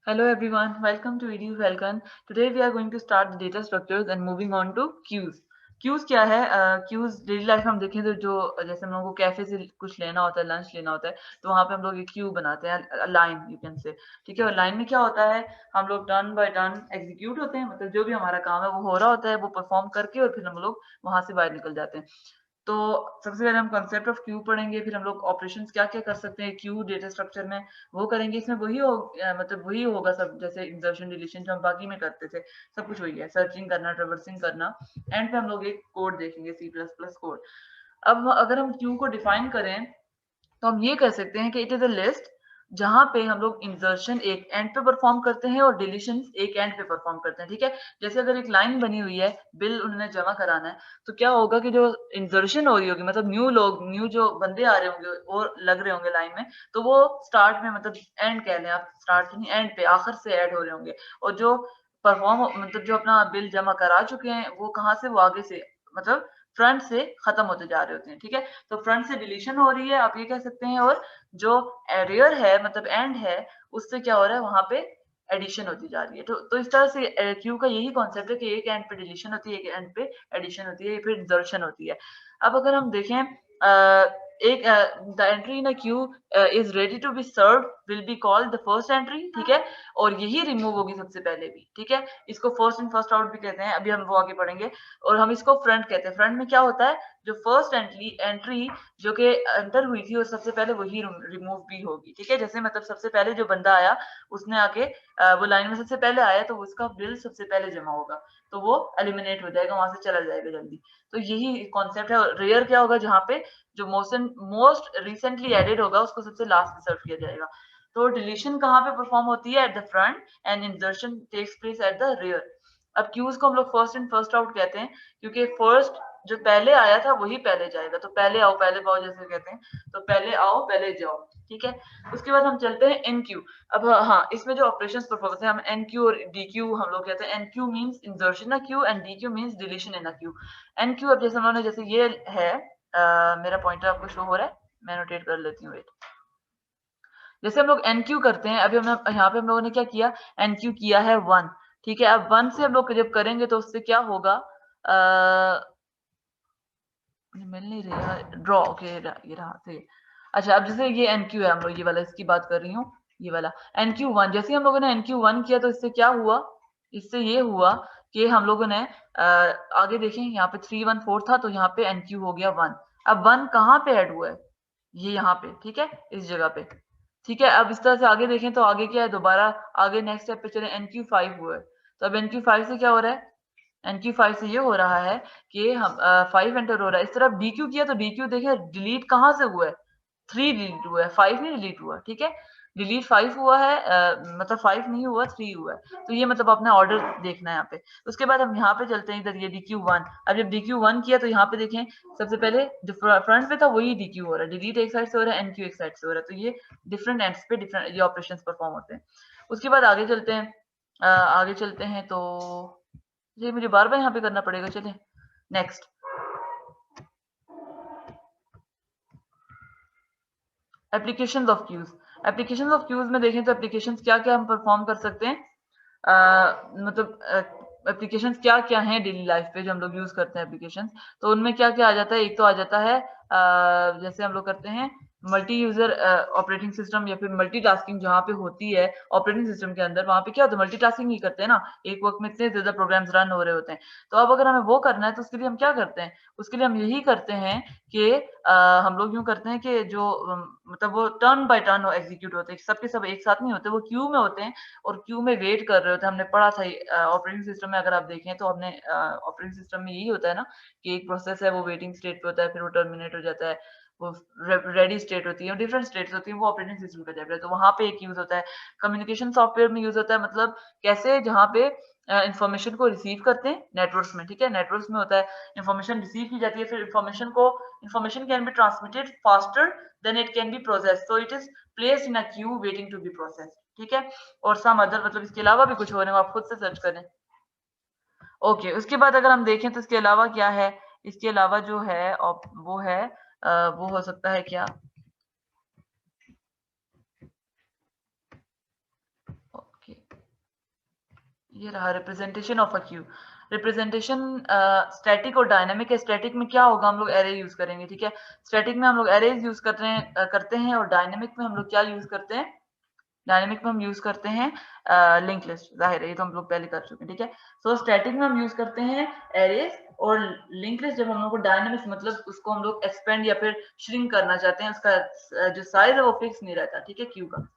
Hello everyone, welcome to EDU Falcon. Today we are going to start the data structures and moving on to queues. Queues क्या है? Cues daily life में हम देखें तो जो जैसे हम लोगों को कैफे से कुछ लेना होता है, लंच लेना होता है, तो वहां पे हम लोग एक क्यू बनाते हैं, लाइन यू कैन से। ठीक है, और लाइन में क्या होता है, हम लोग टर्न बाय टर्न एग्जीक्यूट होते हैं, मतलब जो भी हमारा काम है वो हो रहा होता है, वो परफॉर्म करके और फिर हम लोग वहां से बाहर निकल जाते हैं। तो सबसे पहले हम कंसेप्ट ऑफ क्यू पढ़ेंगे, फिर हम लोग ऑपरेशंस क्या-क्या कर सकते हैं क्यू डेटा स्ट्रक्चर में वो करेंगे। इसमें मतलब वही होगा सब, जैसे इंसर्शन डिलीशन जो हम बाकी में करते थे, सब कुछ वही है, सर्चिंग करना, ट्रैवर्सिंग करना। एंड पे हम लोग एक कोड देखेंगे, सी प्लस प्लस कोड। अब अगर हम क्यू को डिफाइन करें तो हम ये कह सकते हैं कि इट इज अ लिस्ट जहां पे हम लोग इंसर्शन एक एंड पे परफॉर्म करते हैं और डिलीशन एक एंड पे परफॉर्म करते हैं। ठीक है, जैसे अगर एक लाइन बनी हुई है, बिल उन्होंने जमा कराना है, तो क्या होगा कि जो इंसर्शन हो रही होगी, मतलब न्यू जो बंदे आ रहे होंगे और लग रहे होंगे लाइन में, तो वो स्टार्ट में, मतलब एंड कह लें आप, स्टार्ट नहीं, एंड पे आखिर से ऐड हो रहे होंगे। और जो परफॉर्म मतलब जो अपना बिल जमा करा चुके हैं वो कहाँ से, वो आगे से, मतलब फ्रंट से खत्म होते जा रहे होते हैं। ठीक है, तो फ्रंट से डिलीशन हो रही है, आप ये कह सकते हैं। और जो एरियर है, मतलब एंड है, उससे क्या हो रहा है, वहां पे एडिशन होती जा रही है। तो इस तरह से क्यू का यही कॉन्सेप्ट है कि एक एंड पे डिलीशन होती है, एक एंड पे एडिशन होती है, फिर इंसर्शन होती है। अब अगर हम देखें, एक the entry in a queue is ready to be serve will be called the first entry. ठीक है, और यही रिमूव होगी सबसे पहले भी। ठीक है, इसको फर्स्ट इन फर्स्ट आउट भी कहते हैं, अभी हम वो आगे पढ़ेंगे। और हम इसको फ्रंट कहते हैं। फ्रंट में क्या होता है, जो फर्स्ट एंट्री जो कि अंदर हुई थी और सबसे पहले वही रिमूव भी होगी। ठीक है, जैसे मतलब सबसे पहले जो बंदा आया उसने आके वो लाइन में सबसे पहले आया, तो उसका बिल सबसे पहले जमा होगा, तो वो एलिमिनेट हो जाएगा, वहां से चला जाएगा जल्दी। तो यही कॉन्सेप्ट है। रेयर क्या होगा, जहाँ पे जो मोस्ट रिसेंटली एडेड होगा उसको सबसे लास्ट में सर्व किया जाएगा। तो डिलीशन कहाँ पे परफॉर्म होती है, at the front, and insertion takes place at the rear. अब क्यूज को हम लोग फर्स्ट इन फर्स्ट आउट कहते हैं, क्योंकि फर्स्ट जो पहले आया था वही पहले जाएगा। तो पहले आओ पहले पाओ जैसे कहते हैं, तो पहले आओ पहले जाओ। ठीक है, उसके बाद हम चलते हैं एन क्यू। अब हाँ, इसमें जो ऑपरेशंस परफॉर्म होते हैं, हम एन क्यू और डी क्यू हम लोग कहते हैं। Enqueue means insertion in a queue and dequeue means deletion in a queue. Enqueue, अब जैसे उन्होंने, जैसे ये है, मेरा पॉइंटर आपको शो हो रहा है, मैं नोटेट कर लेती हूँ, वेट। जैसे हम लोग एन क्यू करते हैं, अभी हम यहाँ पे हम लोगों ने क्या किया, एन क्यू किया है 1। ठीक है, अब 1 से हम लोग जब करेंगे तो उससे क्या होगा, मिल नहीं रहा, ड्रॉ, ओके ये रहा सही। अच्छा, अब जैसे ये एन क्यू है, हम लोग ये वाला इसकी बात कर रही हूँ, ये वाला एन क्यू 1। जैसे हम लोगों ने एन क्यू 1 किया तो इससे क्या हुआ, इससे ये हुआ कि हम लोगों ने आगे देखें, यहाँ पे 314 था, तो यहाँ पे एन क्यू हो गया 1। अब 1 कहाँ पे ऐड हुआ है, ये यहाँ पे। ठीक है, इस जगह पे। ठीक है, अब इस तरह से आगे देखें तो आगे क्या है, दोबारा आगे नेक्स्ट स्टेप पे चले, एन क्यू 5 हुआ है। तो अब एन क्यू 5 से क्या हो रहा है, एन क्यू 5 से ये हो रहा है कि हम 5 एंटर हो रहा है। इस तरफ डी क्यू किया तो डी क्यू देखे डिलीट कहाँ से हुआ है, 3 डिलीट हुआ है, 5 नहीं डिलीट हुआ। ठीक है, डिलीट 5 हुआ है, मतलब 5 नहीं हुआ, 3 हुआ है। तो ये मतलब अपने ऑर्डर देखना है यहाँ पे। उसके बाद हम यहाँ पे चलते हैं, इधर ये डी क्यू 1। अब जब डी क्यू 1 किया तो यहाँ पे देखें, सबसे पहले जो फ्रंट पे था वही डी क्यू हो रहा है, डिलीट एक साइड से हो रहा है, एन क्यू एक साइड से हो रहा है। तो ये डिफरेंट एंड्स पे डिफरेंट ये ऑपरेशन परफॉर्म होते हैं। उसके बाद आगे चलते हैं, आगे चलते हैं तो ये मुझे बार बार यहाँ पे करना पड़ेगा। चले next, applications of queues. Applications of queues में देखें तो एप्लीकेशंस क्या क्या हम परफॉर्म कर सकते हैं, मतलब एप्लीकेशंस क्या क्या हैं डेली लाइफ पे जो हम लोग यूज करते हैं एप्लीकेशंस। तो उनमें क्या क्या आ जाता है, एक तो आ जाता है जैसे हम लोग करते हैं मल्टी यूजर ऑपरेटिंग सिस्टम, या फिर मल्टीटास्किंग जहाँ पे होती है ऑपरेटिंग सिस्टम के अंदर, वहां पे क्या होता है, मल्टीटास्किंग ही करते हैं ना, एक वक्त में इतने ज्यादा प्रोग्राम्स रन हो रहे होते हैं। तो अब अगर हमें वो करना है तो उसके लिए हम क्या करते हैं, उसके लिए हम यही करते हैं कि हम लोग यूं करते हैं कि जो मतलब वो टर्न बाय टर्न एग्जीक्यूट होते हैं, सबके सब एक साथ नहीं होते, वो क्यू में होते हैं और क्यू में वेट कर रहे होते हैं। हमने पढ़ा था ऑपरेटिंग सिस्टम में, अगर आप देखें तो हमने ऑपरेटिंग सिस्टम में यही होता है ना कि एक प्रोसेस है वो वेटिंग स्टेट पे होता है, फिर वो टर्मिनेट हो जाता है, वो रेडी स्टेट होती है, डिफरेंट स्टेट्स होती है, वो ऑपरेटिंग सिस्टम का चैप्टर है। तो वहां पे एक यूज होता है, कम्युनिकेशन सॉफ्टवेयर में यूज होता है, मतलब कैसे जहाँ पे इंफॉर्मेशन को रिसीव करते हैं नेटवर्क्स में। ठीक है, नेटवर्क्स में होता है इंफॉर्मेशन रिसीव की जाती है, फिर information can be transmitted faster than it can be process, so it is placed in a queue waiting to be processed. ठीक है, और सम अदर, मतलब इसके अलावा भी कुछ हो रहे हो, आप खुद से सर्च करें। ओके, उसके बाद अगर हम देखें तो इसके अलावा क्या है, इसके अलावा जो है वो है, वो हो सकता है क्या, ओके, ये रहा representation of a Q. Representation static और डायनामिक है। स्टैटिक में क्या होगा, हम लोग एरे यूज करेंगे, ठीक है। स्टैटिक में हम लोग एरेज यूज करते हैं और डायनामिक में हम लोग क्या यूज करते हैं, डायनेमिक में हम यूज करते हैं लिंक लिस्ट। जाहिर है ये तो हम लोग पहले कर चुके हैं, ठीक है। सो स्टैटिक में हम यूज करते हैं एरेज और लिंक लिस्ट। जब हम लोग को डायनेमिक मतलब उसको हम लोग एक्सपेंड या फिर श्रिंक करना चाहते हैं, उसका जो साइज है वो फिक्स नहीं रहता, ठीक है, क्यू का।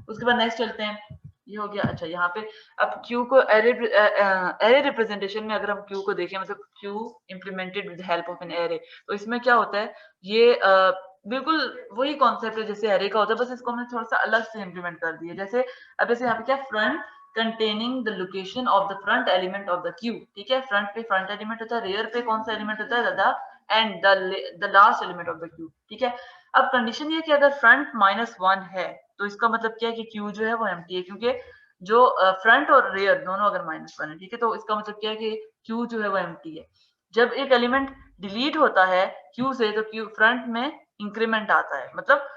उसके बाद नेक्स्ट चलते हैं, ये हो गया। अच्छा यहाँ पे अब क्यू को एरे रिप्रेजेंटेशन में अगर हम क्यू को देखें, मतलब Q implemented with help of an array, तो इसमें क्या होता है, ये बिल्कुल वही कॉन्सेप्ट है जैसे एरे का होता है, बस इसको हमने थोड़ा सा अलग से इम्प्लीमेंट कर दिया। जैसे अब जैसे यहाँ पे क्या, front containing the location of the front element of the Q, ठीक है। फ्रंट पे फ्रंट एलिमेंट होता है, रेयर पे कौन सा एलिमेंट होता है, the end the last element of the Q, ठीक है। अब कंडीशन ये कि अगर फ्रंट -1 है तो इसका मतलब क्या है कि क्यू जो है वो एम्प्टी है, क्योंकि जो फ्रंट और रेयर दोनों अगर -1 है, ठीक है, तो इसका मतलब क्या है कि क्यू जो है वो एम्प्टी है। जब एक एलिमेंट डिलीट होता है क्यू से, तो क्यू फ्रंट में इंक्रीमेंट आता है, मतलब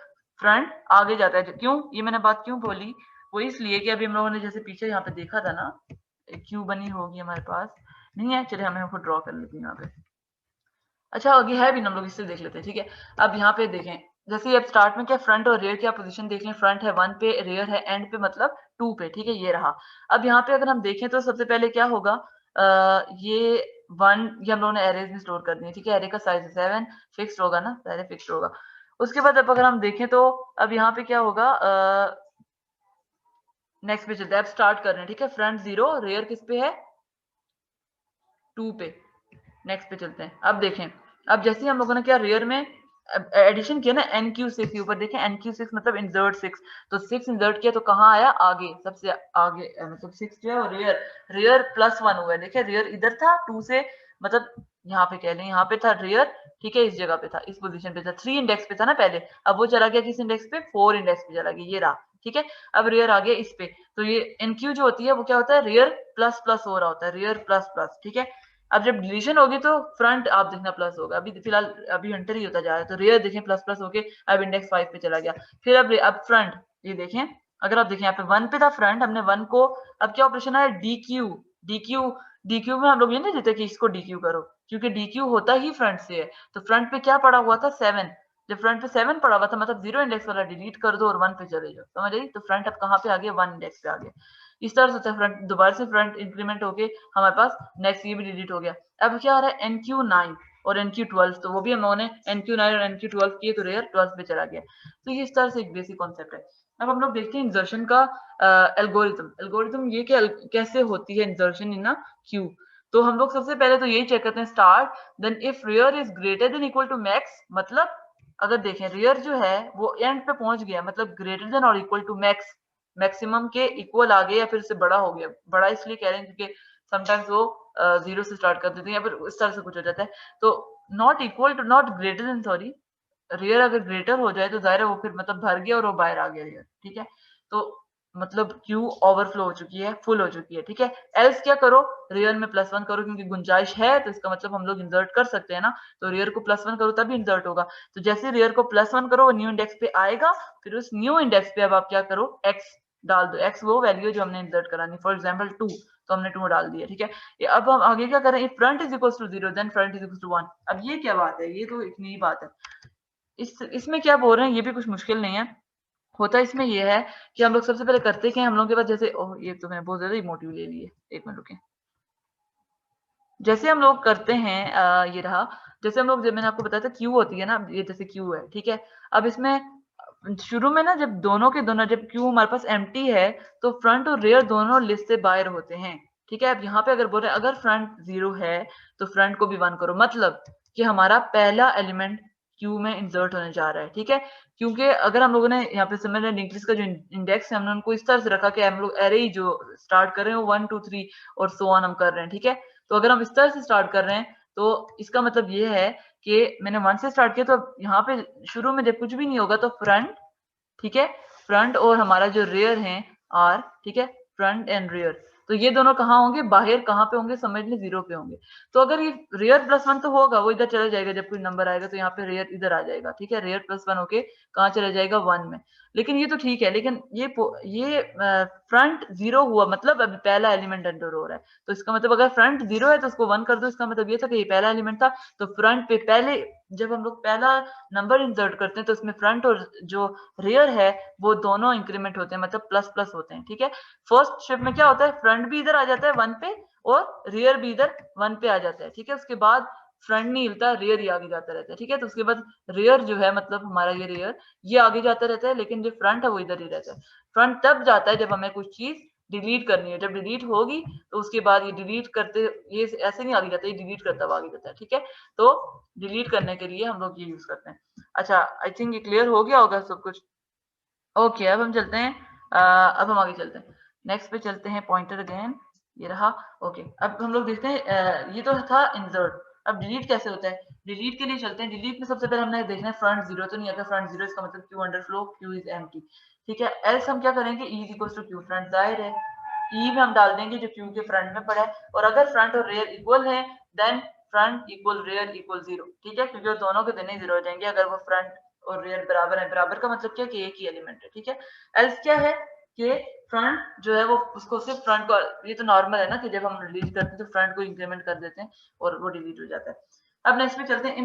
फ्रंट आगे जाता है। क्यों ये मैंने बात क्यों बोली, वो इसलिए कि अभी हम लोगों ने जैसे पीछे यहाँ पे देखा था ना, क्यू बनी होगी हमारे पास, नहीं है, चलिए हमें खुद ड्रॉ कर लेते हैं यहाँ पे। अच्छा आगे है भी, हम लोग इससे देख लेते हैं, ठीक है। अब यहाँ पे देखें, जैसे अब स्टार्ट में क्या, फ्रंट और रेयर की आप पोजीशन देख लें, फ्रंट है 1 पे, रेयर है एंड पे मतलब 2 पे, ठीक है, ये रहा। अब यहाँ पे अगर हम देखें तो सबसे पहले क्या होगा, ये 1 ये हम लोगों ने एरेज में स्टोर कर दिए, ठीक है। एरे का साइज 7 फिक्स्ड होगा ना, पहले फिक्स्ड होगा। उसके बाद अब अगर हम देखें तो अब यहाँ पे क्या होगा, नेक्स्ट पे चलते हैं, अब स्टार्ट कर रहे हैं, ठीक है। फ्रंट 0, रेयर किस पे है, 2 पे। नेक्स्ट पे चलते हैं, अब देखें, अब जैसे हम लोगों ने क्या रेयर में एडिशन किया ना, NQ6 के ऊपर देखें, NQ6 मतलब इंसर्ट 6, तो 6 इंसर्ट किया तो कहाँ आया, आगे, सबसे आगे, मतलब 6 जो है वो रेयर, रेयर +1 हुआ है, देखिए रेयर इधर था 2 से, मतलब यहाँ पे कह लें, यहाँ पे था रेयर, ठीक है, इस जगह पे था, इस पोजीशन पे था, 3 इंडेक्स पे था ना पहले, अब वो चला गया किस इंडेक्स पे, 4 इंडेक्स पे चला गया, ये रहा, ठीक है। अब रेयर आ गया इस पे, तो ये NQ जो होती है वो क्या होता है, रेयर प्लस प्लस हो रहा होता है, रेयर प्लस प्लस, ठीक है। अब जब डिलीशन होगी तो फ्रंट आप देखना प्लस होगा, अभी फिलहाल अभी एंटर ही होता जा रहा है, तो रेयर देखें प्लस प्लस होके अब इंडेक्स 5 पे चला गया। फिर अब फ्रंट ये देखें, अगर आप देखें यहाँ पे 1 पे था फ्रंट, हमने 1 को, अब क्या ऑपरेशन है, DQ, DQ, DQ में हम लोग ये नहीं देते कि इसको DQ करो, क्योंकि DQ होता ही फ्रंट से है, तो फ्रंट पे क्या पड़ा हुआ था, 7, जब फ्रंट पे 7 पड़ा हुआ था मतलब 0 इंडेक्स वाला डिलीट कर दो और 1 पे चले जाओ, समझ आई, तो फ्रंट अब कहाँ पे आ गया, 1 इंडेक्स पे आ गया। इस तरह से होता है, फ्रंट दोबारा से फ्रंट इंक्रीमेंट होके हमारे पास नेक्स्ट ये भी डिलीट हो गया। अब क्या आ रहा है, NQ9 और NQ12, तो वो भी हम लोगों ने NQ9 और NQ12 किए तो रेयर 12 पे चला गया। तो ये इस तरह से एक बेसिक कॉन्सेप्ट है। अब हम लोग देखते हैं इंसर्शन का एल्गोरिथम। एल्गोरिथम ये कैसे होती है इंसर्शन इन क्यू। तो हम लोग सबसे पहले तो यही चेक करते हैं, start then if rear is greater than equal to max, मतलब अगर देखें रेयर जो है वो एंड पे पहुंच गया, मतलब ग्रेटर देन और इक्वल टू मैक्स, मैक्सिमम के इक्वल आ गया या फिर उससे बड़ा हो गया, बड़ा इसलिए कह रहे हैं क्योंकि समटाइम्स वो 0 से स्टार्ट कर देते हैं या फिर इस तरह से कुछ हो जाता है, तो not equal to, not greater than, sorry, rear अगर ग्रेटर हो जाए तो जाहिर है वो फिर मतलब भर गया और वो बाहर आ गया रेयर, ठीक है। तो मतलब क्यू ओवरफ्लो हो चुकी है, फुल हो चुकी है, ठीक है। एल्स क्या करो, रेयर में +1 करो, क्योंकि गुंजाइश है तो इसका मतलब हम लोग इंसर्ट कर सकते हैं ना, तो रेयर को +1 करो तभी इंसर्ट होगा। तो जैसे रेयर को +1 करो वो न्यू इंडेक्स पे आएगा, फिर उस न्यू इंडेक्स पे अब आप क्या करो, x डाल दो, x वो वैल्यू जो हमने इंसर्ट करानी, फॉर एग्जाम्पल 2, तो हमने 2 डाल दिया, ठीक है। अब हम आगे क्या करें, front is equal to 0 then front is equal to 1। अब ये क्या बात है, ये तो एक नई बात है। इसमें क्या बोल रहे हैं, ये भी कुछ मुश्किल नहीं है, होता इसमें ये है कि हम लोग सबसे पहले करते क्या, हम लोगों के पास जैसे, ओह ये तो मैंने बहुत ज्यादा इमोटिव ले लिए, एक मिनट रुके। जैसे हम लोग करते हैं ये रहा, जैसे हम लोग, जब मैंने आपको बताया था क्यू होती है ना, ये जैसे क्यू है, ठीक है। अब इसमें शुरू में ना जब दोनों के दोनों, जब क्यू हमारे पास एम्प्टी है तो फ्रंट और रेयर दोनों लिस्ट से बाहर होते हैं, ठीक है। अब यहाँ पे अगर बोल रहे हैं अगर फ्रंट 0 है तो फ्रंट को भी 1 करो, मतलब कि हमारा पहला एलिमेंट क्यू में इंसर्ट होने जा रहा है, ठीक है। क्योंकि अगर हम लोगों ने यहाँ पे समझ लिंक लिस्ट का जो इंडेक्स है हमने उनको इस तरह से रखा कि हम लोग एरे ही जो स्टार्ट कर रहे हैं वो 1 2 3 और सो ऑन हम कर रहे हैं, ठीक है। तो अगर हम इस तरह से स्टार्ट कर रहे हैं तो इसका मतलब ये है कि मैंने 1 से स्टार्ट किया, तो यहाँ पे शुरू में जब कुछ भी नहीं होगा तो फ्रंट, ठीक है, फ्रंट और हमारा जो रेयर है आर, ठीक है, फ्रंट एंड रेयर, तो ये दोनों कहाँ होंगे, बाहर कहाँ पे होंगे, समझ लें 0 पे होंगे। तो अगर ये रेयर +1 तो होगा, वो इधर चला जाएगा, जब कोई नंबर आएगा तो यहाँ पे रेयर इधर आ जाएगा, ठीक है, रेयर +1 होके कहाँ चला जाएगा, 1 में। लेकिन ये तो ठीक है, लेकिन ये फ्रंट 0 हुआ मतलब अभी पहला एलिमेंट एंटर हो रहा है, तो इसका मतलब अगर फ्रंट 0 है तो उसको 1 कर दो, इसका मतलब ये था कि ये पहला एलिमेंट था, तो फ्रंट पे पहले जब हम लोग पहला नंबर इंसर्ट करते हैं तो इसमें फ्रंट और जो रियर है वो दोनों इंक्रीमेंट होते हैं, मतलब प्लस प्लस होते हैं, ठीक है। फर्स्ट स्टेप में क्या होता है, फ्रंट भी इधर आ जाता है 1 पे और रियर भी इधर 1 पे आ जाता है, ठीक है। उसके बाद फ्रंट नहीं हिलता, रियर ही आगे जाता रहता है, ठीक है। तो उसके बाद रियर जो है मतलब हमारा ये रियर ये आगे जाता रहता है, लेकिन जो फ्रंट है वो इधर ही रहता है। फ्रंट तब जाता है जब हमें कुछ चीज डिलीट करनी है, जब डिलीट होगी तो उसके बाद ये डिलीट करते, ये ऐसे नहीं आगे जाता, ये डिलीट करता हुआ आगे जाता है, ठीक है। तो डिलीट करने के लिए हम लोग ये यूज करते हैं। अच्छा, आई थिंक ये क्लियर हो गया होगा सब कुछ। ओके, अब हम चलते हैं, अब हम आगे चलते हैं, नेक्स्ट पे चलते हैं, पॉइंटर अगेन ये रहा। ओके, अब हम लोग देखते हैं, ये तो था इंसर्ट। अब डिलीट कैसे होता है, डिलीट के लिए चलते हैं। डिलीट में सबसे पहले हमने देखना है फ्रंट 0 तो नहीं आता, फ्रंट 0 इसका मतलब queue underflow queue is empty, ठीक है। एल्स हम क्या करेंगे, E is equal to Q, front जाहिर है ई में हम डाल देंगे जो क्यू के फ्रंट में पड़ा है, और अगर फ्रंट और रेयर इक्वल है then front equal rear equal 0, ठीक है, क्योंकि दोनों के दोनों 0 हो जाएंगे अगर वो फ्रंट और रियर बराबर है। बराबर का मतलब क्या कि एक ही एलिमेंट है, ठीक है। एल्स क्या है कि फ्रंट जो है वो उसको सिर्फ फ्रंट को, ये तो नॉर्मल है ना कि जब हम डिलीट करते हैं तो फ्रंट को इंक्रीमेंट कर देते हैं और वो डिलीट हो जाता है। अब नेक्स्ट पे चलते हैं